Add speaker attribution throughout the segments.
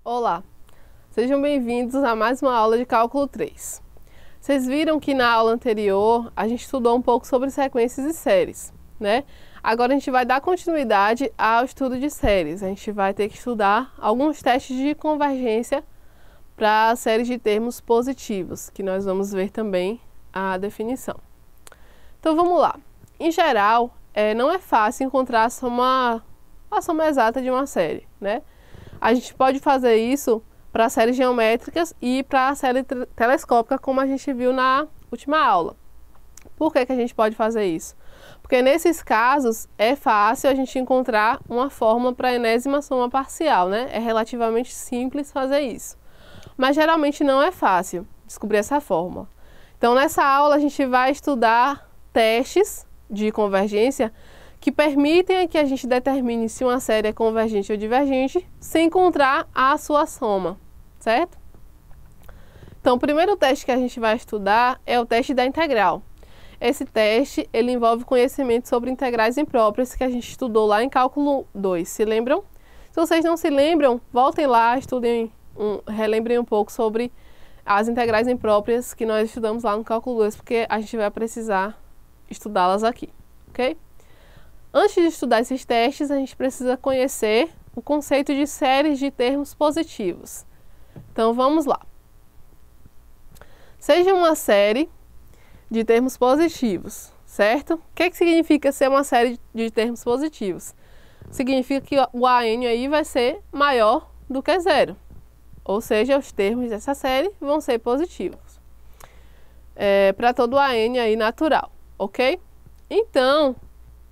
Speaker 1: Olá, sejam bem-vindos a mais uma aula de Cálculo 3. Vocês viram que na aula anterior a gente estudou um pouco sobre sequências e séries, né? Agora a gente vai dar continuidade ao estudo de séries. A gente vai ter que estudar alguns testes de convergência para séries de termos positivos, que nós vamos ver também a definição. Então vamos lá. Em geral, não é fácil encontrar a soma exata de uma série, né? A gente pode fazer isso para séries geométricas e para a série telescópica, como a gente viu na última aula. Por que a gente pode fazer isso? Porque nesses casos é fácil a gente encontrar uma fórmula para a enésima soma parcial, né? É relativamente simples fazer isso. Mas geralmente não é fácil descobrir essa fórmula. Então nessa aula a gente vai estudar testes de convergência que permitem que a gente determine se uma série é convergente ou divergente sem encontrar a sua soma, certo? Então, o primeiro teste que a gente vai estudar é o teste da integral. Esse teste, ele envolve conhecimento sobre integrais impróprias que a gente estudou lá em Cálculo 2, se lembram? Se vocês não se lembram, voltem lá, relembrem um pouco sobre as integrais impróprias que nós estudamos lá no Cálculo 2, porque a gente vai precisar estudá-las aqui, ok? Antes de estudar esses testes, a gente precisa conhecer o conceito de séries de termos positivos. Então, vamos lá. Seja uma série de termos positivos, certo? O que significa ser uma série de termos positivos? Significa que o AN aí vai ser maior do que zero. Ou seja, os termos dessa série vão ser positivos. Para todo AN aí natural, ok? Então,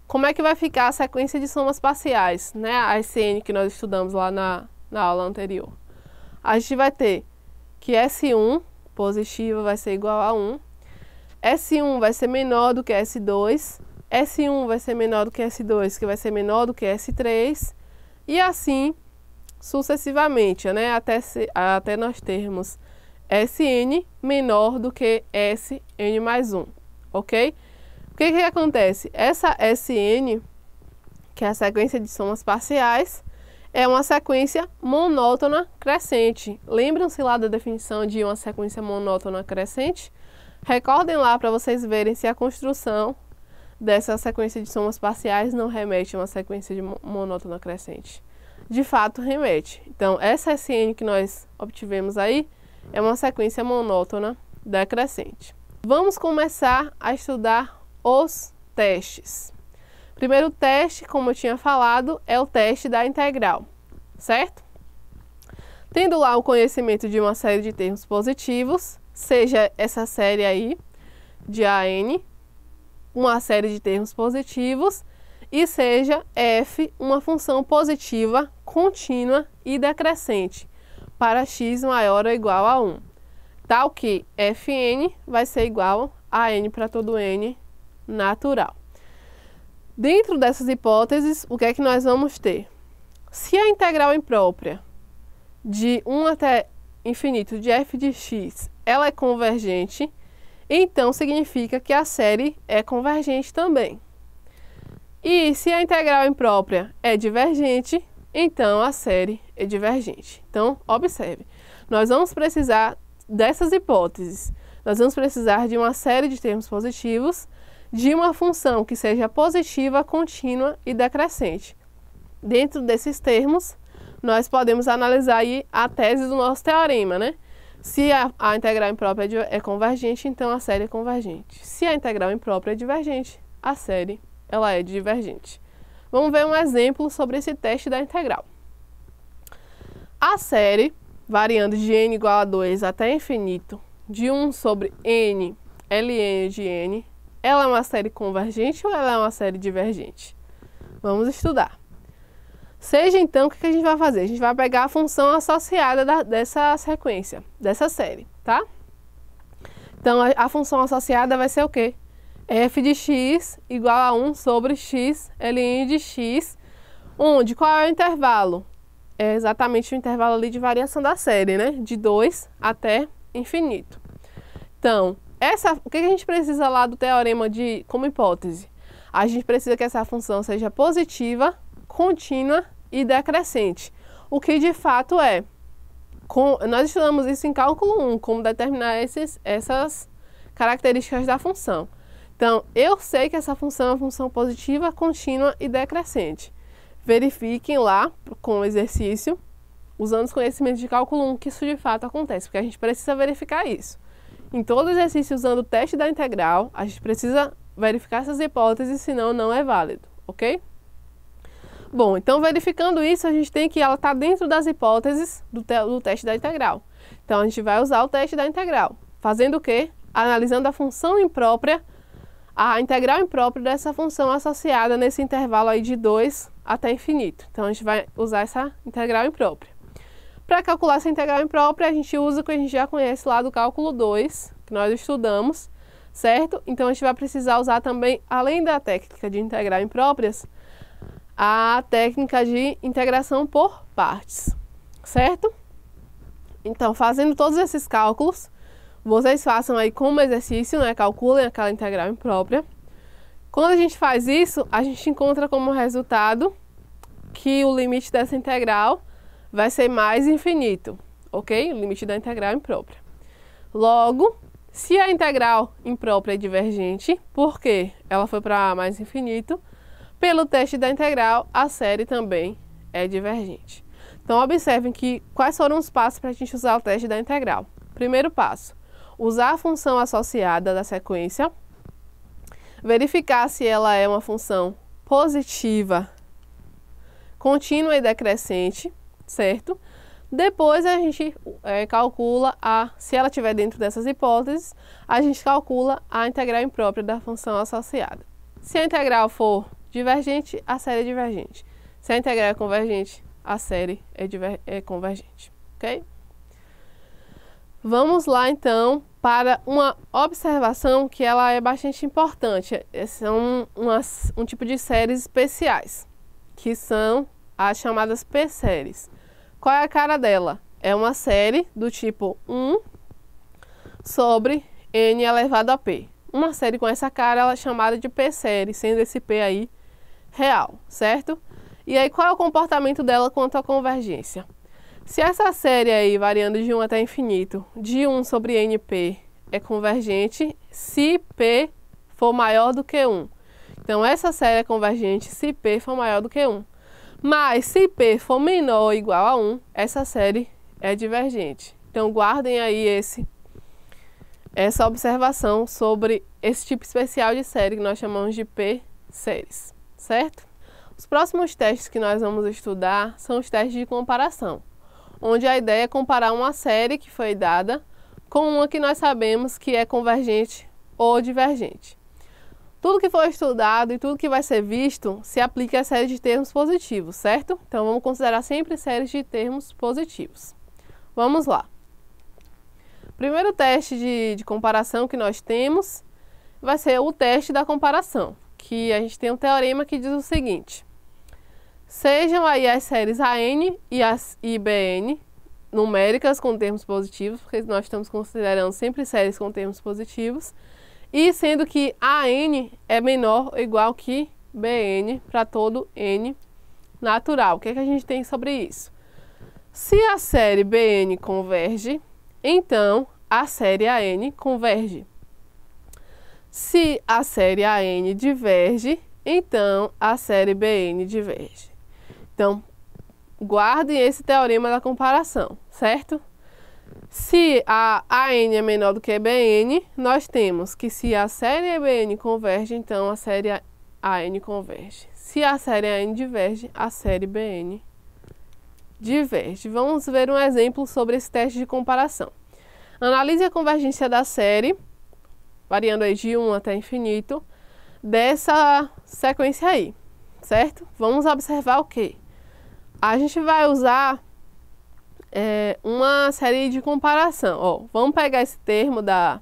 Speaker 1: como é que vai ficar a sequência de somas parciais, né? A SN que nós estudamos lá na aula anterior. A gente vai ter que S1 positiva vai ser igual a 1, S1 vai ser menor do que S2, S1 vai ser menor do que S2, que vai ser menor do que S3, e assim sucessivamente, né? Até nós termos Sn menor do que Sn mais 1, ok? O que acontece? Essa Sn, que é a sequência de somas parciais, é uma sequência monótona crescente. Lembram-se lá da definição de uma sequência monótona crescente? Recordem lá para vocês verem se a construção dessa sequência de somas parciais não remete a uma sequência de monótona crescente. De fato, remete. Então, essa Sn que nós obtivemos aí é uma sequência monótona decrescente. Vamos começar a estudar os testes. Primeiro teste, como eu tinha falado, é o teste da integral, certo? Tendo lá o conhecimento de uma série de termos positivos, seja essa série aí de AN, uma série de termos positivos, e seja f uma função positiva, contínua e decrescente, para x maior ou igual a 1. Tal que Fn vai ser igual a n para todo n natural. Dentro dessas hipóteses, o que é que nós vamos ter? Se a integral imprópria de 1 até infinito de f de x ela é convergente, então significa que a série é convergente também. E se a integral imprópria é divergente, então a série é divergente. Então, observe, nós vamos precisar dessas hipóteses. Nós vamos precisar de uma série de termos positivos, de uma função que seja positiva, contínua e decrescente. Dentro desses termos, nós podemos analisar aí a tese do nosso teorema, né? Se a integral imprópria é convergente, então a série é convergente. Se a integral imprópria é divergente, a série ela é divergente. Vamos ver um exemplo sobre esse teste da integral. A série, variando de n igual a 2 até infinito, de 1 sobre n, ln de n, ela é uma série convergente ou ela é uma série divergente? Vamos estudar. Seja então, o que a gente vai fazer? A gente vai pegar a função associada dessa sequência, dessa série, tá? Então, a função associada vai ser o quê? F de x igual a 1 sobre x ln de x, onde qual é o intervalo? É exatamente o intervalo ali de variação da série, né? De 2 até infinito. Então, o que a gente precisa lá do teorema como hipótese? A gente precisa que essa função seja positiva, contínua e decrescente. O que de fato é. Nós estudamos isso em cálculo 1, como determinar essas características da função. Então, eu sei que essa função é uma função positiva, contínua e decrescente. Verifiquem lá com o exercício, usando os conhecimentos de cálculo 1, que isso de fato acontece, porque a gente precisa verificar isso. Em todo exercício usando o teste da integral, a gente precisa verificar essas hipóteses, senão não é válido, ok? Bom, então verificando isso, a gente tem que ela está dentro das hipóteses do teste da integral. Então, a gente vai usar o teste da integral. Fazendo o quê? Analisando a função imprópria, a integral imprópria dessa função associada nesse intervalo aí de 2 até infinito. Então, a gente vai usar essa integral imprópria. Para calcular essa integral imprópria, a gente usa o que a gente já conhece lá do cálculo 2, que nós estudamos, certo? Então, a gente vai precisar usar também, além da técnica de integral impróprias, a técnica de integração por partes, certo? Então, fazendo todos esses cálculos, vocês façam aí como exercício, né? Calculem aquela integral imprópria. Quando a gente faz isso, a gente encontra como resultado que o limite dessa integral vai ser mais infinito, ok? O limite da integral imprópria. Logo, se a integral imprópria é divergente, porque ela foi para mais infinito, pelo teste da integral, a série também é divergente. Então, observem que quais foram os passos para a gente usar o teste da integral. Primeiro passo, usar a função associada da sequência, verificar se ela é uma função positiva, contínua e decrescente, certo? Depois a gente calcula, se ela estiver dentro dessas hipóteses, a gente calcula a integral imprópria da função associada. Se a integral for divergente, a série é divergente. Se a integral é convergente, a série é convergente, ok? Vamos lá, então, para uma observação que ela é bastante importante. São um tipo de séries especiais, que são as chamadas P-séries. Qual é a cara dela? É uma série do tipo 1 sobre n elevado a p. Uma série com essa cara ela é chamada de P-série, sendo esse P aí real, certo? E aí, qual é o comportamento dela quanto à convergência? Se essa série aí, variando de 1 até infinito, de 1 sobre np é convergente se p for maior do que 1. Então, essa série é convergente se p for maior do que 1. Mas, se p for menor ou igual a 1, essa série é divergente. Então, guardem aí essa observação sobre esse tipo especial de série que nós chamamos de P-séries, certo? Os próximos testes que nós vamos estudar são os testes de comparação, onde a ideia é comparar uma série que foi dada com uma que nós sabemos que é convergente ou divergente. Tudo que for estudado e tudo que vai ser visto se aplica à série de termos positivos, certo? Então, vamos considerar sempre séries de termos positivos. Vamos lá. O primeiro teste de comparação que nós temos vai ser o teste da comparação, que a gente tem um teorema que diz o seguinte: sejam aí as séries AN e BN numéricas com termos positivos, porque nós estamos considerando sempre séries com termos positivos, e sendo que AN é menor ou igual que BN para todo N natural. O que é que a gente tem sobre isso? Se a série BN converge, então a série AN converge. Se a série AN diverge, então a série BN diverge. Então, guardem esse teorema da comparação, certo? Se a AN é menor do que BN, nós temos que se a série BN converge, então a série AN converge. Se a série AN diverge, a série BN diverge. Vamos ver um exemplo sobre esse teste de comparação. Analise a convergência da série, variando aí de 1 até infinito, dessa sequência aí, certo? Vamos observar o quê? A gente vai usar uma série de comparação. Ó, vamos pegar esse termo da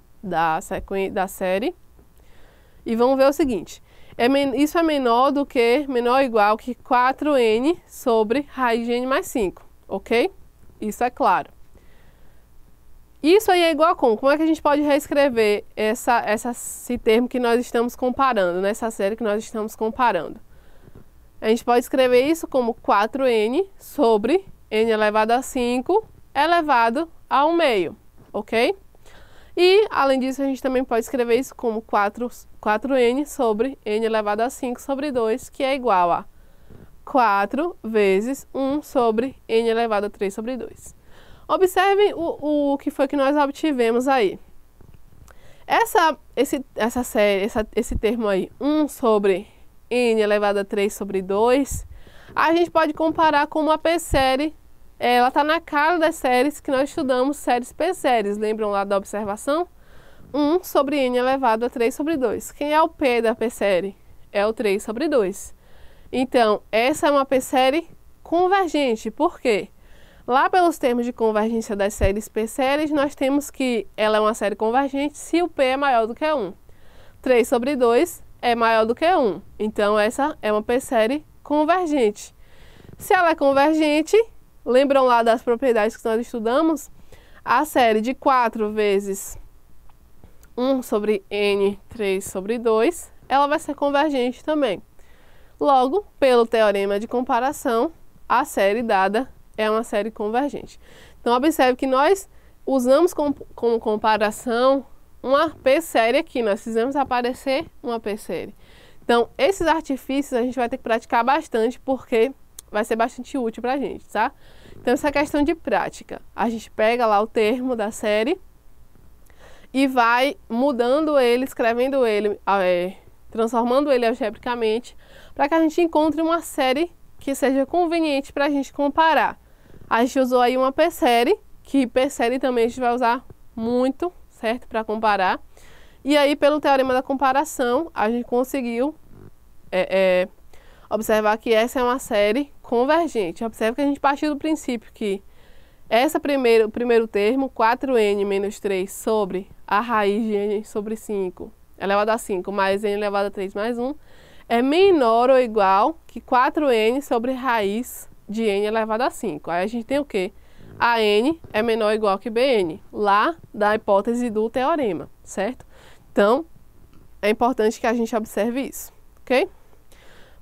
Speaker 1: série e vamos ver o seguinte. Isso é menor ou igual que 4n sobre raiz de n mais 5, ok? Isso é claro. Isso aí é igual a como é que a gente pode reescrever esse termo que nós estamos comparando, nessa série que nós estamos comparando? A gente pode escrever isso como 4n sobre n elevado a 5 elevado ao meio, ok? E, além disso, a gente também pode escrever isso como 4n sobre n elevado a 5 sobre 2, que é igual a 4 vezes 1 sobre n elevado a 3 sobre 2. Observem o que foi que nós obtivemos aí. Esse termo aí, 1 sobre n elevado a 3 sobre 2, a gente pode comparar com uma p-série. Ela está na cara das séries que nós estudamos, séries p-séries. Lembram lá da observação? 1 sobre n elevado a 3 sobre 2. Quem é o p da p-série? É o 3 sobre 2. Então, essa é uma p-série convergente. Por quê? Lá pelos termos de convergência das séries p-séries, nós temos que ela é uma série convergente se o p é maior do que 1. 3 sobre 2 é maior do que 1. Então, essa é uma p-série convergente. Se ela é convergente, lembram lá das propriedades que nós estudamos? A série de 4 vezes 1 sobre n, 3 sobre 2, ela vai ser convergente também. Logo, pelo teorema de comparação, a série dada é uma série convergente. Então, observe que nós usamos como comparação uma p-série aqui. Nós fizemos aparecer uma p-série. Então, esses artifícios a gente vai ter que praticar bastante, porque vai ser bastante útil para a gente, tá? Então, essa questão de prática. A gente pega lá o termo da série e vai mudando ele, escrevendo ele, transformando ele algebricamente, para que a gente encontre uma série que seja conveniente para a gente comparar. A gente usou aí uma p-série, que p-série também a gente vai usar muito, certo? Para comparar. E aí, pelo teorema da comparação, a gente conseguiu observar que essa é uma série convergente. Observe que a gente partiu do princípio que o primeiro termo, 4n menos 3 sobre a raiz de n sobre 5 elevado a 5 mais n elevado a 3 mais 1, é menor ou igual que 4n sobre raiz de n elevado a 5. Aí a gente tem o quê? A n é menor ou igual que bn, lá da hipótese do teorema, certo? Então, é importante que a gente observe isso, ok?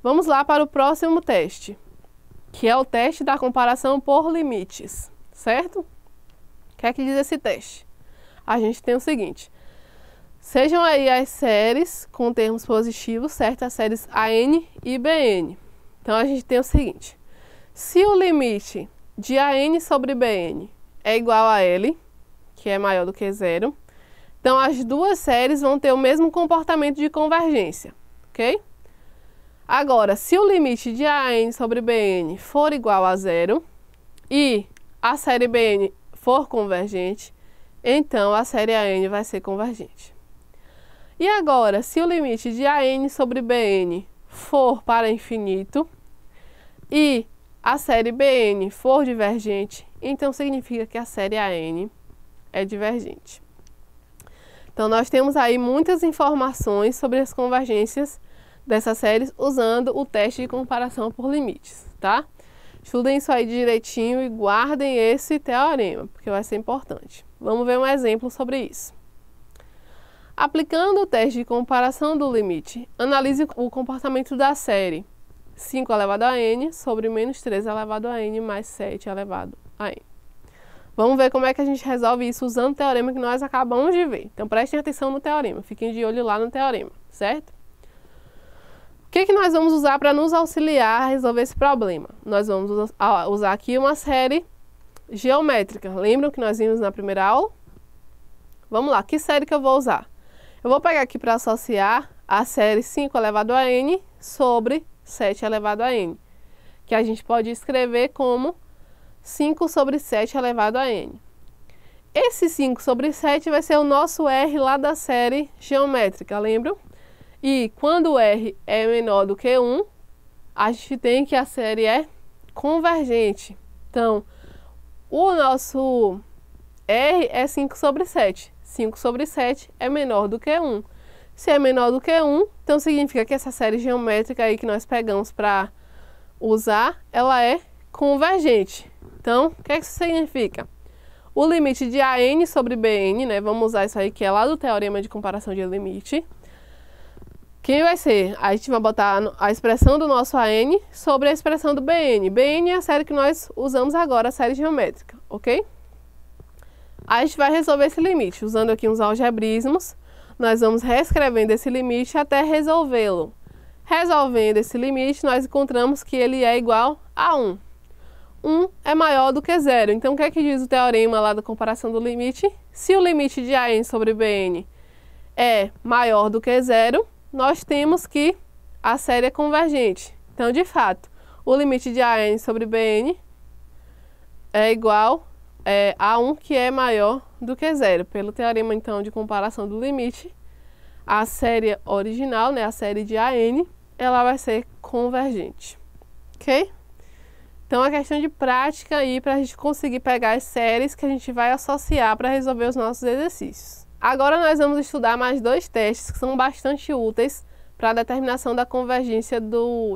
Speaker 1: Vamos lá para o próximo teste, que é o teste da comparação por limites, certo? O que é que diz esse teste? A gente tem o seguinte: sejam aí as séries com termos positivos, certo? As séries AN e BN. Então, a gente tem o seguinte: se o limite de AN sobre BN é igual a L, que é maior do que 0, então as duas séries vão ter o mesmo comportamento de convergência, ok? Agora, se o limite de AN sobre BN for igual a 0 e a série BN for convergente, então a série AN vai ser convergente. E agora, se o limite de AN sobre BN for para infinito e a série BN for divergente, então significa que a série AN é divergente. Então, nós temos aí muitas informações sobre as convergências dessas séries usando o teste de comparação por limites, tá? Estudem isso aí direitinho e guardem esse teorema, porque vai ser importante. Vamos ver um exemplo sobre isso. Aplicando o teste de comparação do limite, analise o comportamento da série 5 elevado a n sobre menos 3 elevado a n mais 7 elevado a n. Vamos ver como é que a gente resolve isso usando o teorema que nós acabamos de ver. Então, prestem atenção no teorema, fiquem de olho lá no teorema, certo? O que nós vamos usar para nos auxiliar a resolver esse problema? Nós vamos usar aqui uma série geométrica. Lembram que nós vimos na primeira aula? Vamos lá, que série que eu vou usar? Eu vou pegar aqui para associar a série 5 elevado a n sobre 7 elevado a n, que a gente pode escrever como 5 sobre 7 elevado a n. Esse 5 sobre 7 vai ser o nosso R lá da série geométrica, lembram? E quando o R é menor do que 1, a gente tem que a série é convergente. Então, o nosso R é 5 sobre 7. 5 sobre 7 é menor do que 1. Se é menor do que 1, então significa que essa série geométrica aí que nós pegamos para usar, ela é convergente. Então, o que é que isso significa? O limite de AN sobre BN, né? Vamos usar isso aí que é lá do teorema de comparação de limite. Quem vai ser? A gente vai botar a expressão do nosso AN sobre a expressão do BN. BN é a série que nós usamos agora, a série geométrica, ok? A gente vai resolver esse limite. Usando aqui uns algebrismos, nós vamos reescrevendo esse limite até resolvê-lo. Resolvendo esse limite, nós encontramos que ele é igual a 1. 1 é maior do que 0. Então, o que é que diz o teorema lá da comparação do limite? Se o limite de AN sobre BN é maior do que 0, nós temos que a série é convergente. Então, de fato, o limite de AN sobre BN é igual a 1, que é maior do que 0. Pelo teorema, então, de comparação do limite, a série original, né, a série de AN, ela vai ser convergente. Ok? Então, é questão de prática aí para a gente conseguir pegar as séries que a gente vai associar para resolver os nossos exercícios. Agora, nós vamos estudar mais 2 testes que são bastante úteis para a determinação da convergência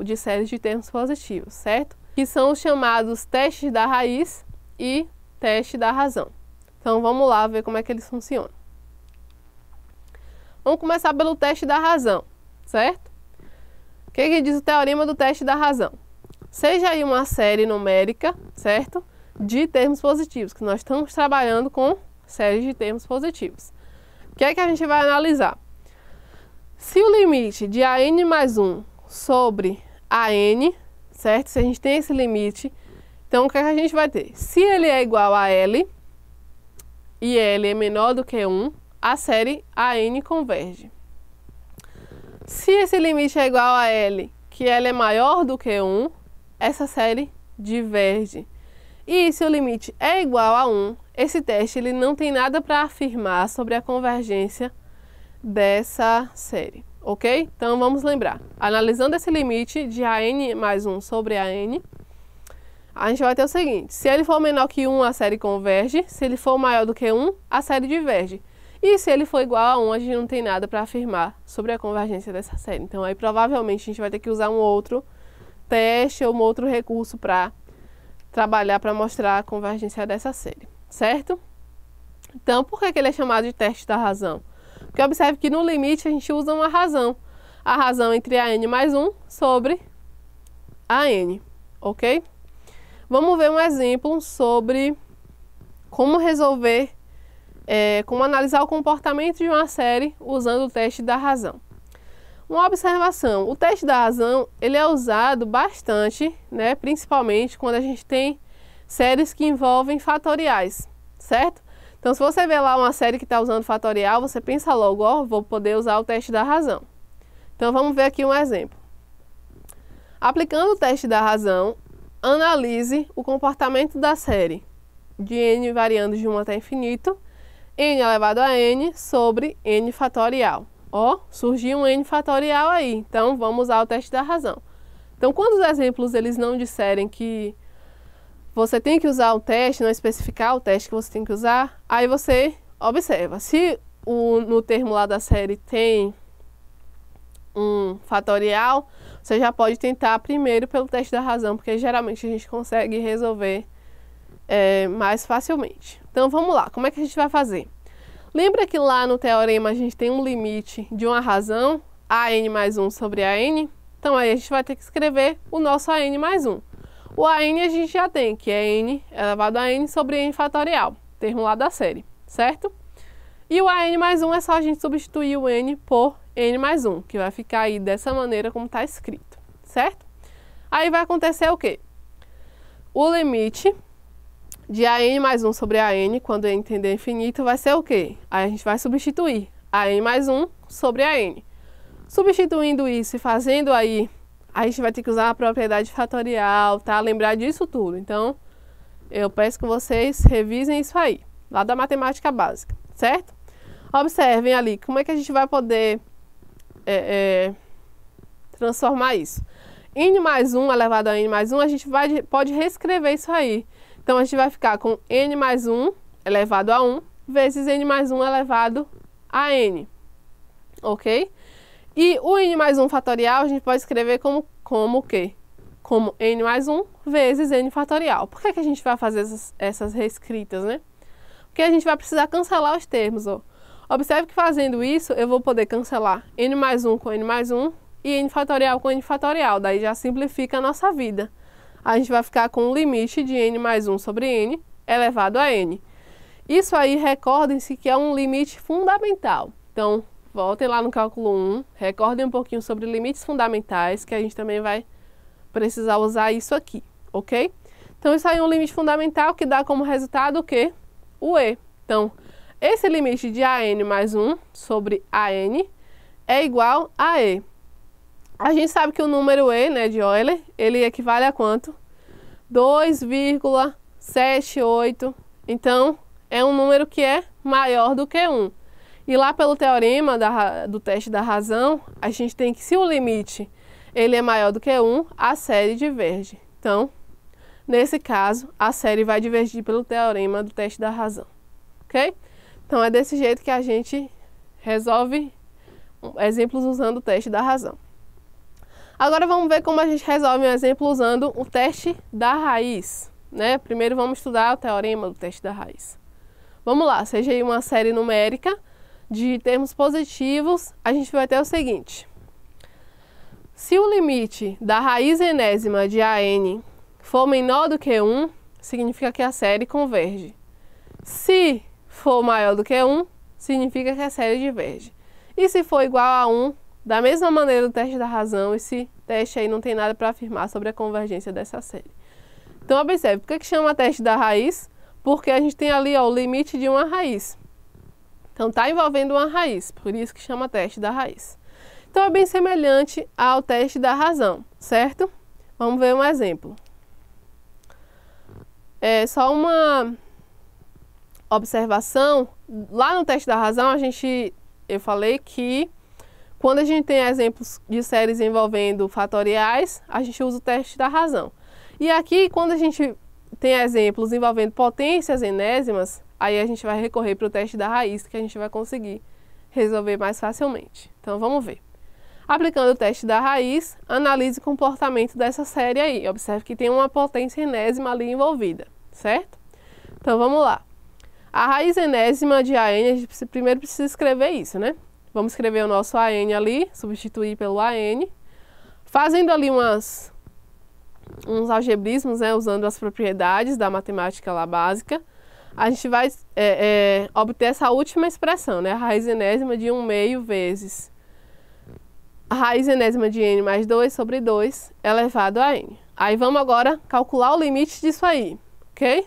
Speaker 1: de séries de termos positivos, certo? Que são os chamados testes da raiz e teste da razão. Então, vamos lá ver como é que eles funcionam. Vamos começar pelo teste da razão, certo? O que diz o teorema do teste da razão? Seja aí uma série numérica, certo? De termos positivos, que nós estamos trabalhando com séries de termos positivos. O que é que a gente vai analisar? Se o limite de AN mais 1 sobre AN, certo? Se a gente tem esse limite, então o que é que a gente vai ter? Se ele é igual a L e L é menor do que 1, a série AN converge. Se esse limite é igual a L, que L é maior do que 1, essa série diverge. E se o limite é igual a 1, esse teste ele não tem nada para afirmar sobre a convergência dessa série, ok? Então vamos lembrar, analisando esse limite de AN mais 1 sobre AN, a gente vai ter o seguinte: se ele for menor que 1, a série converge; se ele for maior do que 1, a série diverge. E se ele for igual a 1, a gente não tem nada para afirmar sobre a convergência dessa série. Então aí provavelmente a gente vai ter que usar um outro teste ou um outro recurso para trabalhar para mostrar a convergência dessa série, certo? Então, por que ele é chamado de teste da razão? Porque observe que no limite a gente usa uma razão. A razão entre AN mais 1 sobre AN, ok? Vamos ver um exemplo sobre como resolver, como analisar o comportamento de uma série usando o teste da razão. Uma observação: o teste da razão ele é usado bastante, né, principalmente quando a gente tem séries que envolvem fatoriais, certo? Então, se você vê lá uma série que está usando fatorial, você pensa logo, ó, vou poder usar o teste da razão. Então, vamos ver aqui um exemplo. Aplicando o teste da razão, analise o comportamento da série de n variando de 1 até infinito, n elevado a n sobre n fatorial. Ó, surgiu um n fatorial aí, então vamos usar o teste da razão. Então, quando os exemplos eles não disserem que você tem que usar o teste, não especificar o teste que você tem que usar, aí você observa. Se no termo lá da série tem um fatorial, você já pode tentar primeiro pelo teste da razão, porque geralmente a gente consegue resolver mais facilmente. Então, vamos lá. Como é que a gente vai fazer? Lembra que lá no teorema a gente tem um limite de uma razão, AN mais 1 sobre AN? Então, aí a gente vai ter que escrever o nosso AN mais 1. O AN a gente já tem, que é n elevado a n sobre n fatorial, termo lá da série, certo? E o AN mais 1 é só a gente substituir o n por n mais 1, que vai ficar aí dessa maneira como está escrito, certo? Aí vai acontecer o quê? O limite de AN mais 1 sobre AN, quando n tender a infinito, vai ser o quê? Aí a gente vai substituir AN mais 1 sobre AN. Substituindo isso e fazendo aí, a gente vai ter que usar a propriedade fatorial, tá? Lembrar disso tudo. Então, eu peço que vocês revisem isso aí, lá da matemática básica, certo? Observem ali, como é que a gente vai poder transformar isso. N mais 1 elevado a N mais 1, a gente pode reescrever isso aí. Então, a gente vai ficar com N mais 1 elevado a 1 vezes N mais 1 elevado a N, ok? E o n mais 1 fatorial a gente pode escrever como o quê? Como n mais 1 vezes n fatorial. Por que a gente vai fazer essas reescritas, né? Porque a gente vai precisar cancelar os termos, ó. Observe que fazendo isso, eu vou poder cancelar n mais 1 com n mais 1 e n fatorial com n fatorial. Daí já simplifica a nossa vida. A gente vai ficar com o limite de n mais 1 sobre n elevado a n. Isso aí, recordem-se que é um limite fundamental. Então, voltem lá no cálculo 1, recordem um pouquinho sobre limites fundamentais, que a gente também vai precisar usar isso aqui, ok? Então, isso aí é um limite fundamental que dá como resultado o quê? O E. Então, esse limite de AN mais 1 sobre AN é igual a E. A gente sabe que o número E, né, de Euler, ele equivale a quanto? 2,78. Então, é um número que é maior do que 1. E lá pelo teorema do teste da razão, a gente tem que, se o limite ele é maior do que 1, a série diverge. Então, nesse caso, a série vai divergir pelo teorema do teste da razão. Ok? Então, é desse jeito que a gente resolve exemplos usando o teste da razão. Agora, vamos ver como a gente resolve um exemplo usando o teste da raiz, né? Primeiro, vamos estudar o teorema do teste da raiz. Vamos lá, seja aí uma série numérica de termos positivos, a gente vai ter o seguinte. Se o limite da raiz enésima de AN for menor do que 1, significa que a série converge. Se for maior do que 1, significa que a série diverge. E se for igual a 1, da mesma maneira do teste da razão, esse teste aí não tem nada para afirmar sobre a convergência dessa série. Então, observe, por que chama teste da raiz? Porque a gente tem ali ó, o limite de uma raiz. Então, está envolvendo uma raiz, por isso que chama teste da raiz. Então, é bem semelhante ao teste da razão, certo? Vamos ver um exemplo. É só uma observação. Lá no teste da razão, eu falei que quando a gente tem exemplos de séries envolvendo fatoriais, a gente usa o teste da razão. E aqui, quando a gente tem exemplos envolvendo potências enésimas, aí a gente vai recorrer para o teste da raiz, que a gente vai conseguir resolver mais facilmente. Então, vamos ver. Aplicando o teste da raiz, analise o comportamento dessa série aí. Observe que tem uma potência enésima ali envolvida, certo? Então, vamos lá. A raiz enésima de AN, a gente primeiro precisa escrever isso, né? Vamos escrever o nosso AN ali, substituir pelo AN. Fazendo ali uns algebrismos, né, usando as propriedades da matemática lá básica, a gente vai obter essa última expressão, né, a raiz enésima de 1/2 vezes a raiz enésima de n mais 2 sobre 2 elevado a n. Aí vamos agora calcular o limite disso aí, ok?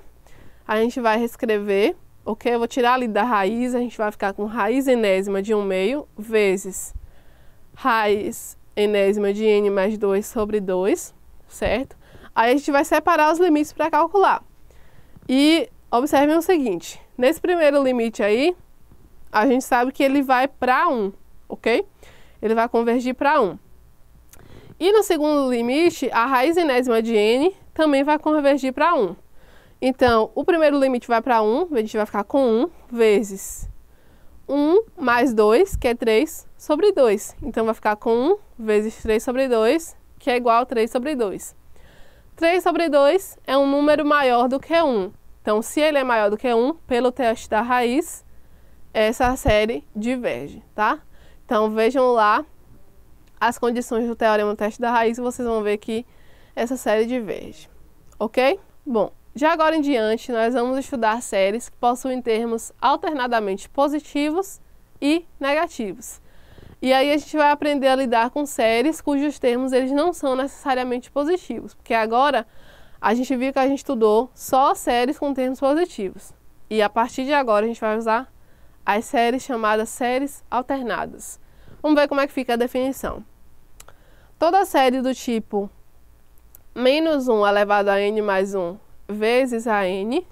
Speaker 1: A gente vai reescrever, ok? Eu vou tirar ali da raiz, a gente vai ficar com raiz enésima de 1/2 vezes raiz enésima de n mais 2 sobre 2, certo? Aí a gente vai separar os limites para calcular. E observem o seguinte, nesse primeiro limite aí, a gente sabe que ele vai para 1, ok? Ele vai convergir para 1. E no segundo limite, a raiz enésima de n também vai convergir para 1. Então, o primeiro limite vai para 1, a gente vai ficar com 1 vezes 1 mais 2, que é 3 sobre 2. Então, vai ficar com 1 vezes 3 sobre 2, que é igual a 3 sobre 2. 3 sobre 2 é um número maior do que 1. Então, se ele é maior do que 1, pelo teste da raiz, essa série diverge, tá? Então, vejam lá as condições do teorema do teste da raiz e vocês vão ver que essa série diverge, ok? Bom, de agora em diante, nós vamos estudar séries que possuem termos alternadamente positivos e negativos. E aí a gente vai aprender a lidar com séries cujos termos eles não são necessariamente positivos, porque agora a gente viu que a gente estudou só séries com termos positivos. E a partir de agora a gente vai usar as séries chamadas séries alternadas. Vamos ver como é que fica a definição. Toda série do tipo menos 1 elevado a n mais 1 vezes a n,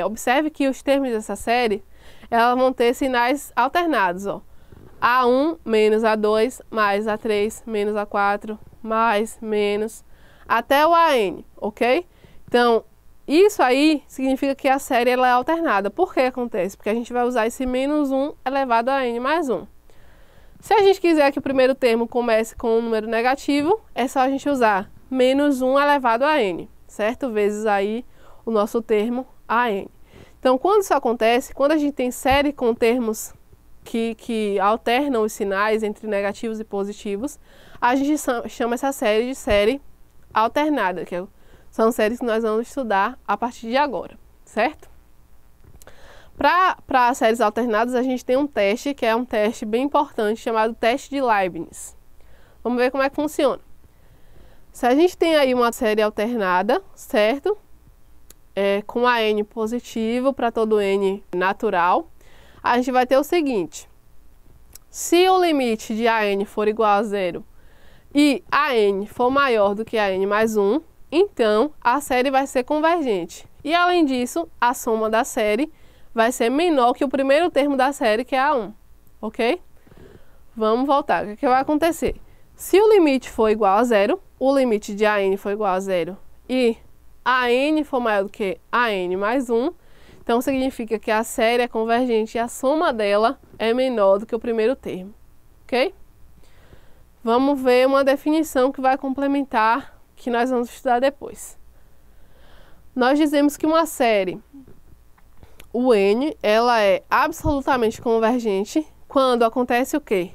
Speaker 1: observe que os termos dessa série elas vão ter sinais alternados, ó. A1 menos A2 mais A3 menos A4 mais menos até o AN, ok? Então, isso aí significa que a série ela é alternada. Por que acontece? Porque a gente vai usar esse menos 1 elevado a n mais 1. Se a gente quiser que o primeiro termo comece com um número negativo, é só a gente usar menos 1 elevado a n, certo? Vezes aí o nosso termo AN. Então, quando isso acontece, quando a gente tem série com termos que alternam os sinais entre negativos e positivos, a gente chama essa série de série alternada, que são séries que nós vamos estudar a partir de agora, certo? Para séries alternadas, a gente tem um teste, que é um teste bem importante, chamado teste de Leibniz. Vamos ver como é que funciona. Se a gente tem aí uma série alternada, certo? Com a n positivo para todo n natural, a gente vai ter o seguinte. Se o limite de AN for igual a zero e AN for maior do que AN mais 1, então a série vai ser convergente. E além disso, a soma da série vai ser menor que o primeiro termo da série, que é A1, ok? Vamos voltar. O que vai acontecer? Se o limite for igual a zero, o limite de AN for igual a zero e AN for maior do que AN mais 1, então significa que a série é convergente e a soma dela é menor do que o primeiro termo, ok? Vamos ver uma definição que vai complementar que nós vamos estudar depois. Nós dizemos que uma série, o n, ela é absolutamente convergente quando acontece o quê?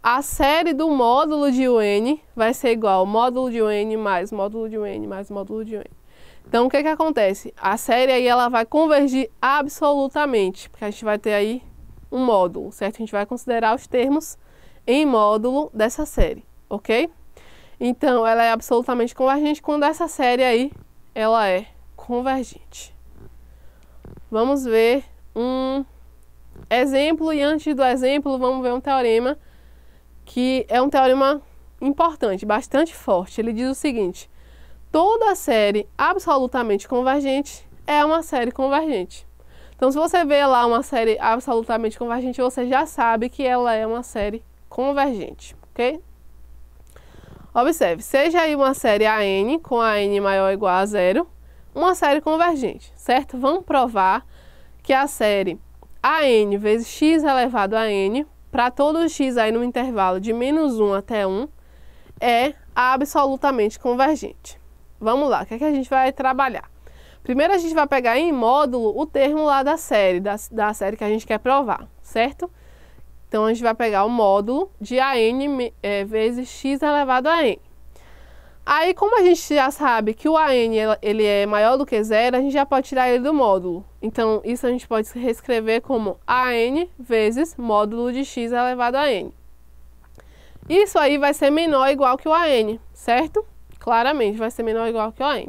Speaker 1: A série do módulo de UN vai ser igual ao módulo de UN mais módulo de UN mais módulo de UN. Então, o que acontece? A série aí ela vai convergir absolutamente, porque a gente vai ter aí um módulo, certo? A gente vai considerar os termos em módulo dessa série, ok? Então, ela é absolutamente convergente quando essa série aí, ela é convergente. Vamos ver um exemplo e antes do exemplo, vamos ver um teorema que é um teorema importante, bastante forte. Ele diz o seguinte: toda série absolutamente convergente é uma série convergente. Então, se você vê lá uma série absolutamente convergente, você já sabe que ela é uma série convergente, ok? Observe, seja aí uma série AN com AN maior ou igual a zero, uma série convergente, certo? Vamos provar que a série AN vezes x elevado a n, para todo x aí no intervalo de menos 1 até 1, é absolutamente convergente. Vamos lá, o que é que a gente vai trabalhar? Primeiro a gente vai pegar em módulo o termo lá da série, da série que a gente quer provar, certo? Então, a gente vai pegar o módulo de AN vezes x elevado a n. Aí, como a gente já sabe que o AN ele é maior do que zero, a gente já pode tirar ele do módulo. Então, isso a gente pode reescrever como AN vezes módulo de x elevado a n. Isso aí vai ser menor ou igual que o AN, certo? Claramente, vai ser menor ou igual que o AN.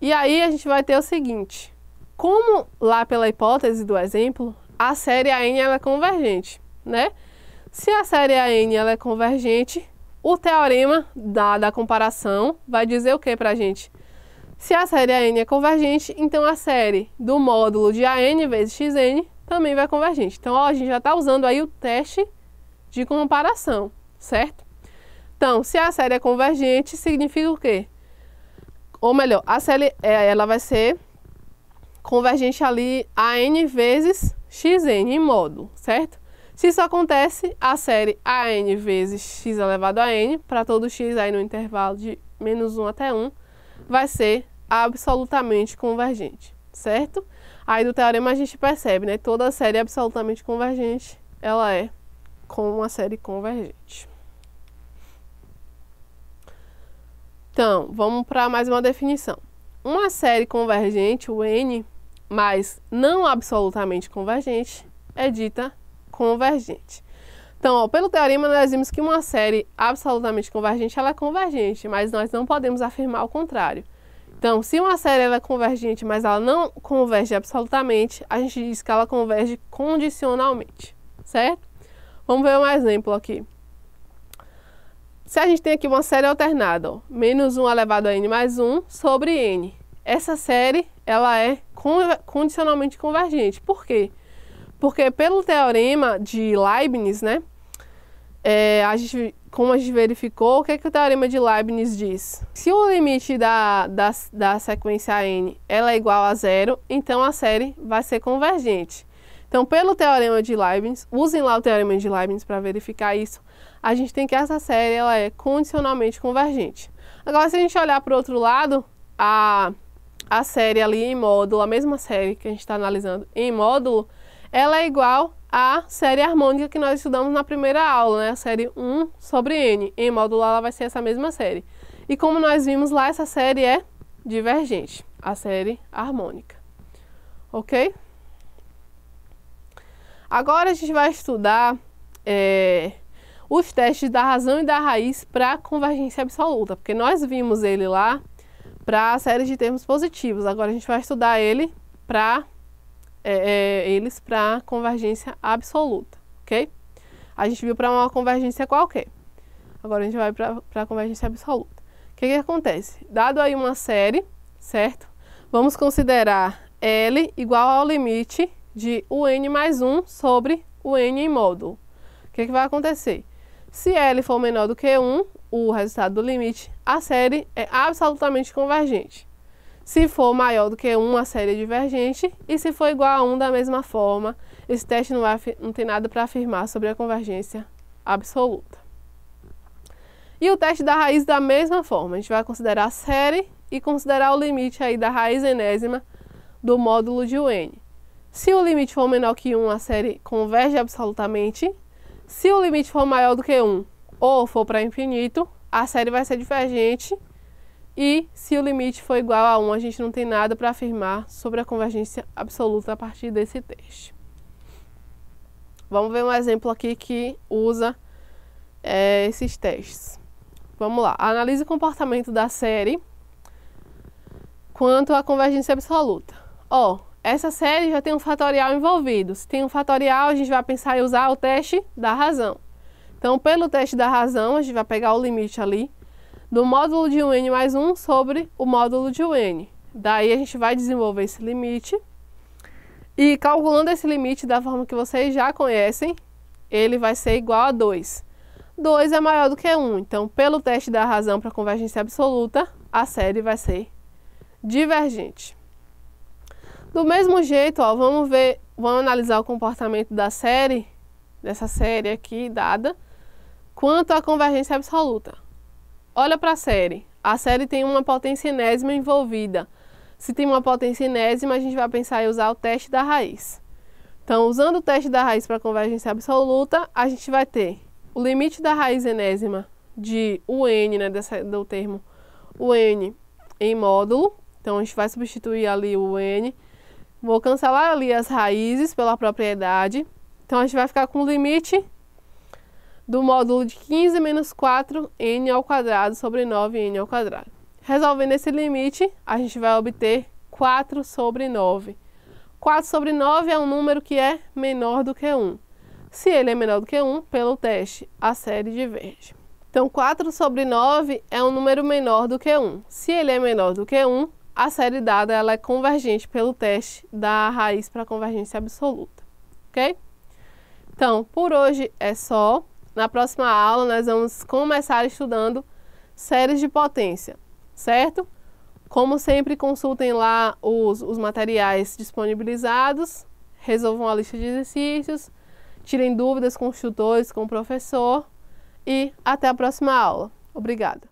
Speaker 1: E aí, a gente vai ter o seguinte. Como lá pela hipótese do exemplo, a série AN ela é convergente, né? Se a série AN ela é convergente, o teorema da comparação vai dizer o que pra gente? Se a série AN é convergente, então a série do módulo de AN vezes xn também vai convergente. Então, ó, a gente já está usando aí o teste de comparação, certo? Então, se a série é convergente, significa o quê? Ou melhor, a série ela vai ser convergente ali AN vezes xn em módulo, certo? Se isso acontece, a série AN vezes x elevado a n, para todo x aí no intervalo de menos 1 até 1, vai ser absolutamente convergente, certo? Aí do teorema a gente percebe, né? Toda série absolutamente convergente, ela é com uma série convergente. Então, vamos para mais uma definição. Uma série convergente, o n, mas não absolutamente convergente, é dita convergente. Então, ó, pelo teorema, nós vimos que uma série absolutamente convergente, ela é convergente, mas nós não podemos afirmar o contrário. Então, se uma série ela é convergente, mas ela não converge absolutamente, a gente diz que ela converge condicionalmente, certo? Vamos ver um exemplo aqui. Se a gente tem aqui uma série alternada, ó, menos 1 elevado a n mais 1 sobre n. Essa série, ela é condicionalmente convergente. Por quê? Porque pelo teorema de Leibniz, né, como a gente verificou, o que o teorema de Leibniz diz? Se o limite da sequência n ela é igual a zero, então a série vai ser convergente. Então, pelo teorema de Leibniz, usem lá o teorema de Leibniz para verificar isso, a gente tem que essa série ela é condicionalmente convergente. Agora, se a gente olhar para o outro lado, a série ali em módulo, a mesma série que a gente está analisando em módulo, ela é igual à série harmônica que nós estudamos na primeira aula, né? A série 1 sobre n. Em módulo ela vai ser essa mesma série. E como nós vimos lá, essa série é divergente, a série harmônica. Ok? Agora a gente vai estudar os testes da razão e da raiz para convergência absoluta, porque nós vimos ele lá para a série de termos positivos. Agora a gente vai estudar ele eles para convergência absoluta, ok? A gente viu para uma convergência qualquer. Agora a gente vai para a convergência absoluta. O que acontece? Dado aí uma série, certo? Vamos considerar L igual ao limite de UN mais 1 sobre o N em módulo. O que vai acontecer? Se L for menor do que 1, o resultado do limite, a série é absolutamente convergente. Se for maior do que 1, a série é divergente. E se for igual a 1, da mesma forma, esse teste não tem nada para afirmar sobre a convergência absoluta. E o teste da raiz da mesma forma. A gente vai considerar a série e considerar o limite aí da raiz enésima do módulo de UN. Se o limite for menor que 1, a série converge absolutamente. Se o limite for maior do que 1 ou for para infinito, a série vai ser divergente. E se o limite for igual a 1, a gente não tem nada para afirmar sobre a convergência absoluta a partir desse teste. Vamos ver um exemplo aqui que usa esses testes. Vamos lá. Analise o comportamento da série quanto à convergência absoluta. Essa série já tem um fatorial envolvido. Se tem um fatorial, a gente vai pensar em usar o teste da razão. Então, pelo teste da razão, a gente vai pegar o limite ali do módulo de UN mais 1 sobre o módulo de UN. Daí a gente vai desenvolver esse limite. E calculando esse limite da forma que vocês já conhecem, ele vai ser igual a 2. 2 é maior do que 1. Então, pelo teste da razão para convergência absoluta, a série vai ser divergente. Do mesmo jeito, vamos analisar o comportamento da série, dessa série aqui dada, quanto à convergência absoluta. Olha para a série tem uma potência enésima envolvida. Se tem uma potência enésima, a gente vai pensar em usar o teste da raiz. Então, usando o teste da raiz para convergência absoluta, a gente vai ter o limite da raiz enésima de UN, né, do termo UN em módulo. Então, a gente vai substituir ali o UN. Vou cancelar ali as raízes pela propriedade. Então, a gente vai ficar com o limite do módulo de 15 menos 4n ao quadrado sobre 9n ao quadrado. Resolvendo esse limite, a gente vai obter 4 sobre 9. 4 sobre 9 é um número que é menor do que 1. Se ele é menor do que 1, pelo teste, a série diverge. Então, 4 sobre 9 é um número menor do que 1. Se ele é menor do que 1, a série dada ela é convergente pelo teste da raiz para convergência absoluta. Ok? Então, por hoje é só. Na próxima aula, nós vamos começar estudando séries de potência, certo? Como sempre, consultem lá os materiais disponibilizados, resolvam a lista de exercícios, tirem dúvidas com os tutores, com o professor e até a próxima aula. Obrigada!